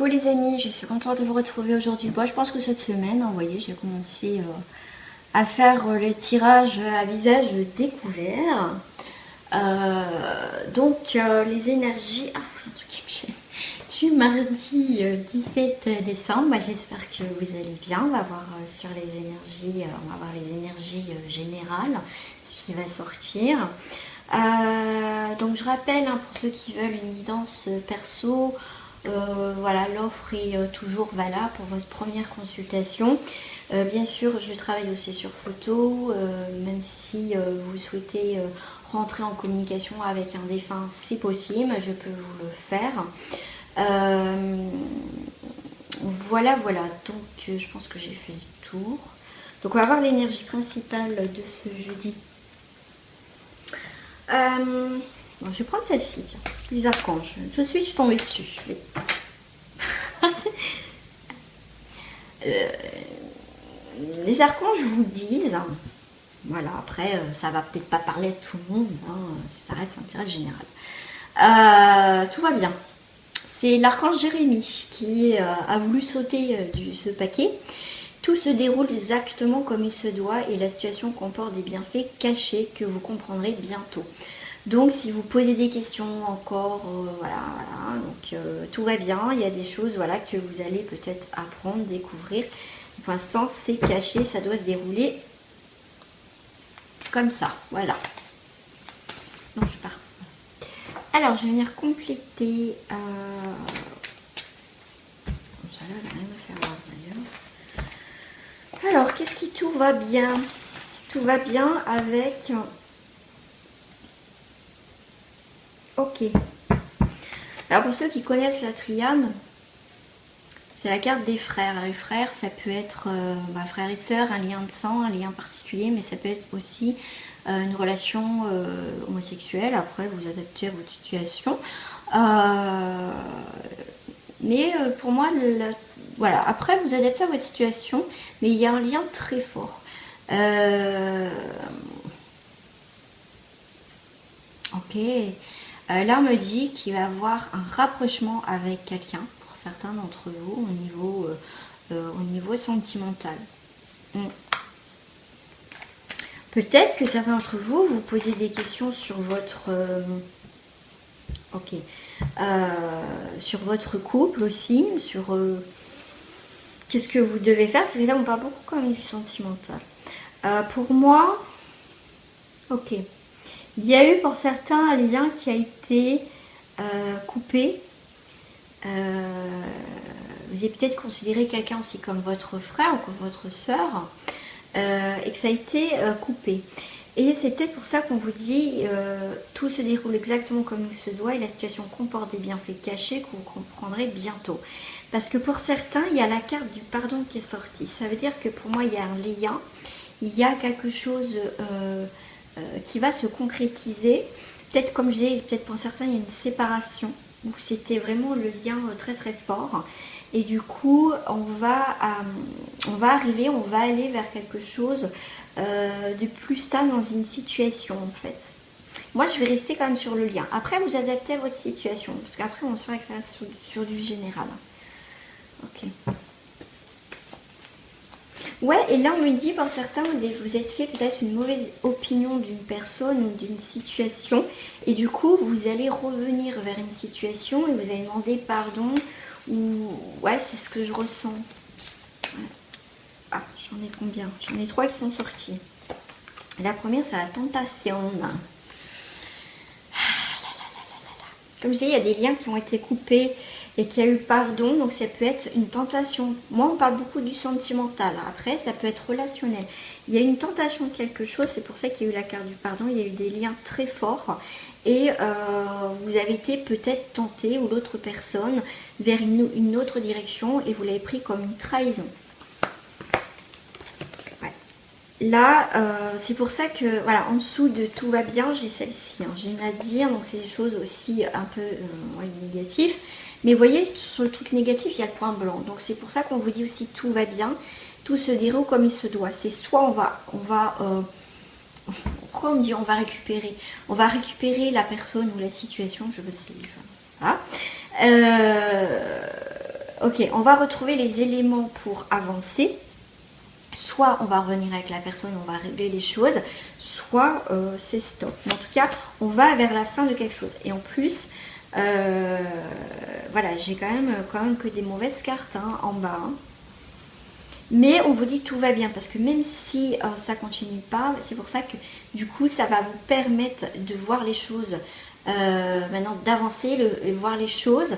Coucou les amis, je suis contente de vous retrouver aujourd'hui. Bon, je pense que cette semaine, vous voyez, j'ai commencé à faire les tirages à visage découvert. Les énergies... Ah, il y a un truc qui me gêne. Du mardi 17 décembre, j'espère que vous allez bien. On va voir sur les énergies, on va voir les énergies générales, ce qui va sortir. Donc je rappelle, hein, pour ceux qui veulent une guidance perso, voilà, l'offre est toujours valable pour votre première consultation. Bien sûr, je travaille aussi sur photo, même si vous souhaitez rentrer en communication avec un défunt, c'est possible, je peux vous le faire. Voilà, donc je pense que j'ai fait le tour. Donc on va voir l'énergie principale de ce jeudi. Bon, je vais prendre celle-ci, tiens, les archanges. Tout de suite, je suis tombée dessus. Les archanges vous disent, voilà, après, ça va peut-être pas parler à tout le monde, hein, ça reste un tirage général. Tout va bien. C'est l'archange Jérémie qui a voulu sauter ce paquet. Tout se déroule exactement comme il se doit et la situation comporte des bienfaits cachés que vous comprendrez bientôt. Donc si vous posez des questions encore, voilà, donc tout va bien, il y a des choses, voilà, que vous allez peut-être apprendre, découvrir. Pour l'instant c'est caché, ça doit se dérouler comme ça, voilà. Donc je pars. Alors je vais venir compléter, ça là, elle va rien me faire voir d'ailleurs. Alors qu'est-ce qui tout va bien? Tout va bien avec... Ok. Alors pour ceux qui connaissent la triade, c'est la carte des frères. Les frères, ça peut être frères et sœurs, un lien de sang, un lien particulier, mais ça peut être aussi une relation homosexuelle. Après, vous adaptez à votre situation. Pour moi, voilà. Après, vous adaptez à votre situation, mais il y a un lien très fort. Ok. Là, on me dit qu'il va y avoir un rapprochement avec quelqu'un, pour certains d'entre vous, au niveau sentimental. Peut-être que certains d'entre vous, vous posez des questions sur votre... sur votre couple aussi, sur qu'est-ce que vous devez faire. C'est que là, on parle beaucoup quand même du sentimental. Pour moi, ok. Il y a eu pour certains un lien qui a été coupé. Vous avez peut-être considéré quelqu'un aussi comme votre frère ou comme votre sœur et que ça a été coupé. Et c'est peut-être pour ça qu'on vous dit tout se déroule exactement comme il se doit et la situation comporte des bienfaits cachés que vous comprendrez bientôt. Parce que pour certains, il y a la carte du pardon qui est sortie. Ça veut dire que pour moi, il y a un lien, il y a quelque chose... qui va se concrétiser. Peut-être comme je disais, peut-être pour certains il y a une séparation où c'était vraiment le lien très très fort et du coup on va aller vers quelque chose de plus stable dans une situation en fait. Moi je vais rester quand même sur le lien. Après vous adaptez à votre situation parce qu'après on se fait que ça reste sur du général. Ok. Ouais, et là on me dit par certains, vous êtes fait peut-être une mauvaise opinion d'une personne ou d'une situation et du coup vous allez revenir vers une situation et vous allez demander pardon ou... Ouais, c'est ce que je ressens. Ouais. Ah, j'en ai combien? J'en ai 3 qui sont sortis. La première c'est la tentation. Comme je disais, il y a des liens qui ont été coupés et qu'il y a eu pardon, donc ça peut être une tentation. Moi, on parle beaucoup du sentimental. Après, ça peut être relationnel. Il y a une tentation de quelque chose, c'est pour ça qu'il y a eu la carte du pardon. Il y a eu des liens très forts et vous avez été peut-être tenté ou l'autre personne vers une autre direction et vous l'avez pris comme une trahison. Là, c'est pour ça que, voilà, en dessous de tout va bien, j'ai celle-ci. Hein, j'ai une à dire, donc c'est des choses aussi un peu négatives. Mais vous voyez, sur le truc négatif, il y a le point blanc. Donc c'est pour ça qu'on vous dit aussi tout va bien, tout se déroule comme il se doit. C'est soit pourquoi on me dit on va récupérer? On va récupérer la personne ou la situation, je veux dire. Voilà. Ok, on va retrouver les éléments pour avancer. Soit on va revenir avec la personne, on va régler les choses, soit c'est stop. Mais en tout cas, on va vers la fin de quelque chose. Et en plus, voilà, j'ai quand même que des mauvaises cartes hein, en bas. Hein. Mais on vous dit que tout va bien parce que même si ça continue pas, c'est pour ça que du coup ça va vous permettre de voir les choses, maintenant d'avancer, voir les choses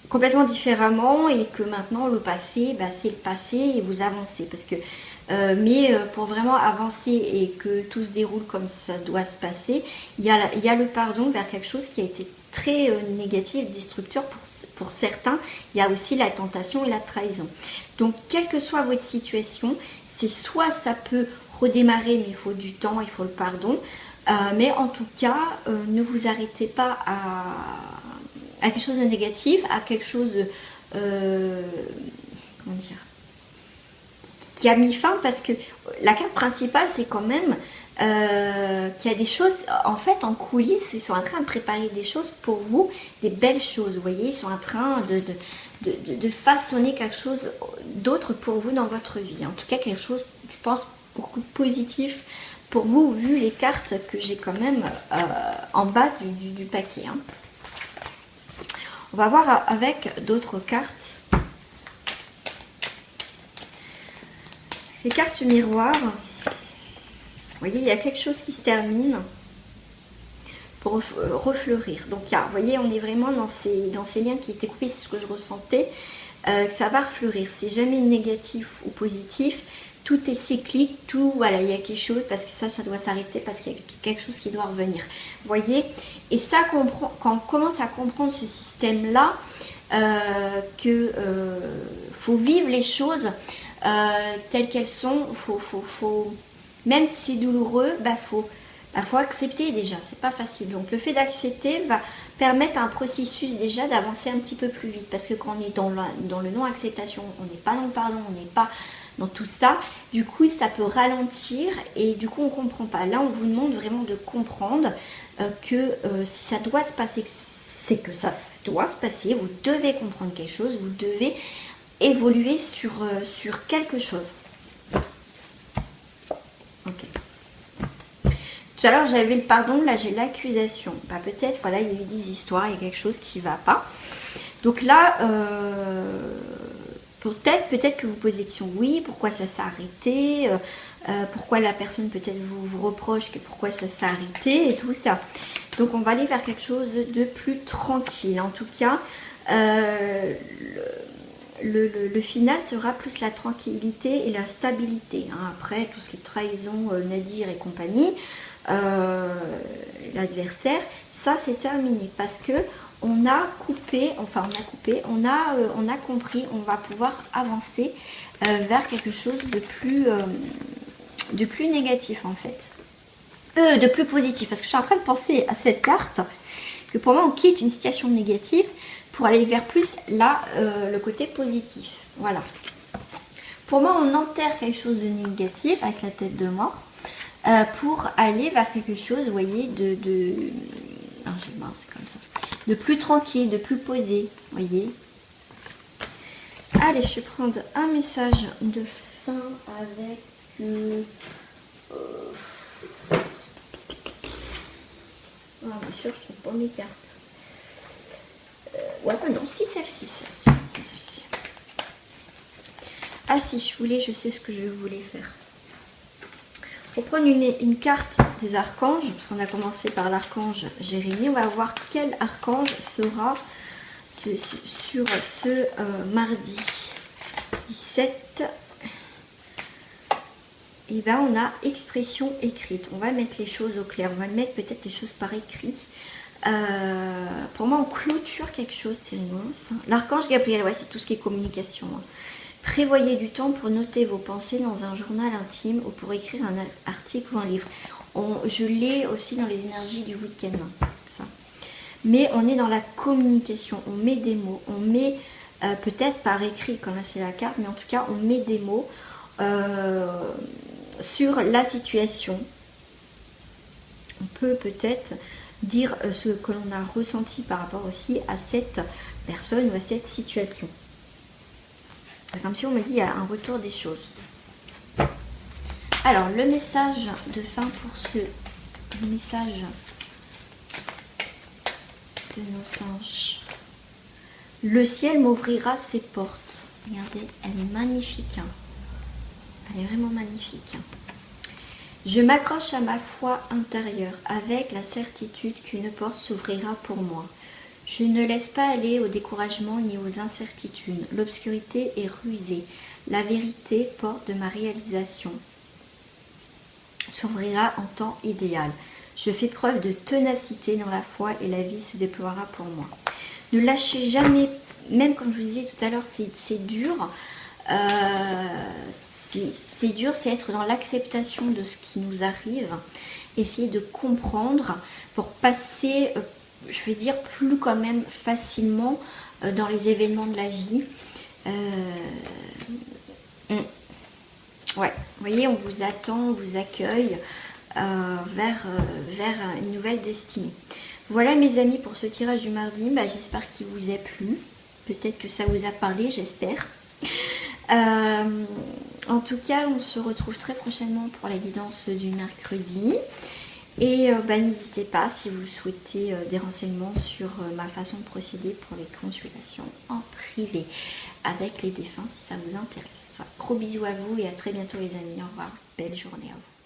complètement différemment et que maintenant le passé, bah, c'est le passé et vous avancez parce que mais pour vraiment avancer et que tout se déroule comme ça doit se passer, il y a le pardon vers quelque chose qui a été très négatif, destructeur pour certains. Il y a aussi la tentation et la trahison. Donc, quelle que soit votre situation, c'est soit ça peut redémarrer, mais il faut du temps, il faut le pardon. Mais en tout cas, ne vous arrêtez pas à quelque chose de négatif, à quelque chose, comment dire, qui a mis fin, parce que la carte principale, c'est quand même qu'il y a des choses, en fait, en coulisses, ils sont en train de préparer des choses pour vous, des belles choses, vous voyez, ils sont en train de façonner quelque chose d'autre pour vous dans votre vie. En tout cas, quelque chose, je pense, beaucoup de positif pour vous, vu les cartes que j'ai quand même en bas du paquet. Hein. On va voir avec d'autres cartes. Les cartes miroirs. Vous voyez, il y a quelque chose qui se termine pour refleurir. Donc, vous voyez, on est vraiment dans ces liens qui étaient coupés, c'est ce que je ressentais. Ça va refleurir. C'est jamais négatif ou positif. Tout est cyclique, tout, voilà, il y a quelque chose, parce que ça doit s'arrêter, parce qu'il y a quelque chose qui doit revenir. Vous voyez? Et ça, quand on commence à comprendre ce système-là, que faut vivre les choses telles qu'elles sont, même si c'est douloureux, faut accepter déjà, c'est pas facile. Donc le fait d'accepter va permettre à un processus déjà d'avancer un petit peu plus vite, parce que quand on est dans le non-acceptation, on n'est pas dans le pardon, on n'est pas dans tout ça, du coup ça peut ralentir et du coup on comprend pas. Là on vous demande vraiment de comprendre que si ça doit se passer, c'est que ça doit se passer, vous devez comprendre quelque chose, vous devez évoluer sur quelque chose. Ok. Tout à l'heure j'avais le pardon, là j'ai l'accusation. Bah, peut-être, voilà, il y a eu des histoires, il y a quelque chose qui ne va pas. Donc là, peut-être que vous posez des questions, oui, pourquoi ça s'est arrêté, pourquoi la personne peut-être vous reproche que pourquoi ça s'est arrêté et tout ça. Donc on va aller vers quelque chose de plus tranquille. En tout cas, le final sera plus la tranquillité et la stabilité. Hein. Après, tout ce qui est trahison, nadir et compagnie, l'adversaire, ça c'est terminé parce que on a compris, on va pouvoir avancer vers quelque chose de plus négatif en fait. De plus positif, parce que je suis en train de penser à cette carte, que pour moi on quitte une situation négative pour aller vers plus là, le côté positif. Voilà. Pour moi on enterre quelque chose de négatif avec la tête de mort pour aller vers quelque chose, vous voyez, c'est comme ça. De plus tranquille, de plus posé, vous voyez. Allez, je vais prendre un message de fin avec... Ah, bien sûr, je trouve pas mes cartes. Ouais, non, si, celle-ci. Ah si, je sais ce que je voulais faire. Pour prendre une carte des archanges, parce qu'on a commencé par l'archange Jérémie, on va voir quel archange sera sur ce mardi 17. Et bien on a expression écrite. On va mettre les choses au clair, on va mettre peut-être les choses par écrit. Pour moi on clôture quelque chose, c'est rigolo ça. L'archange Gabriel, ouais, c'est tout ce qui est communication. Hein. Prévoyez du temps pour noter vos pensées dans un journal intime ou pour écrire un article ou un livre. Je l'ai aussi dans les énergies du week-end, ça. Mais on est dans la communication, on met des mots, on met peut-être par écrit, comme là c'est la carte, mais en tout cas on met des mots sur la situation. On peut peut-être dire ce que l'on a ressenti par rapport aussi à cette personne ou à cette situation. C'est comme si on me dit il y a un retour des choses. Alors, le message de fin pour le message de nos anges. Le ciel m'ouvrira ses portes. Regardez, elle est magnifique. Hein. Elle est vraiment magnifique. Je m'accroche à ma foi intérieure avec la certitude qu'une porte s'ouvrira pour moi. Je ne laisse pas aller au découragement ni aux incertitudes. L'obscurité est rusée. La vérité, porte de ma réalisation, s'ouvrira en temps idéal. Je fais preuve de ténacité dans la foi et la vie se déploiera pour moi. Ne lâchez jamais, même comme je vous disais tout à l'heure, c'est dur. C'est dur, c'est être dans l'acceptation de ce qui nous arrive. Essayer de comprendre pour passer, je vais dire, plus quand même facilement dans les événements de la vie. Ouais, vous voyez, on vous attend, on vous accueille vers une nouvelle destinée. Voilà mes amis pour ce tirage du mardi, j'espère qu'il vous a plu. Peut-être que ça vous a parlé, j'espère. En tout cas, on se retrouve très prochainement pour la guidance du mercredi. Et n'hésitez pas si vous souhaitez des renseignements sur ma façon de procéder pour les consultations en privé avec les défunts si ça vous intéresse. Gros bisous à vous et à très bientôt les amis. Au revoir. Belle journée à vous.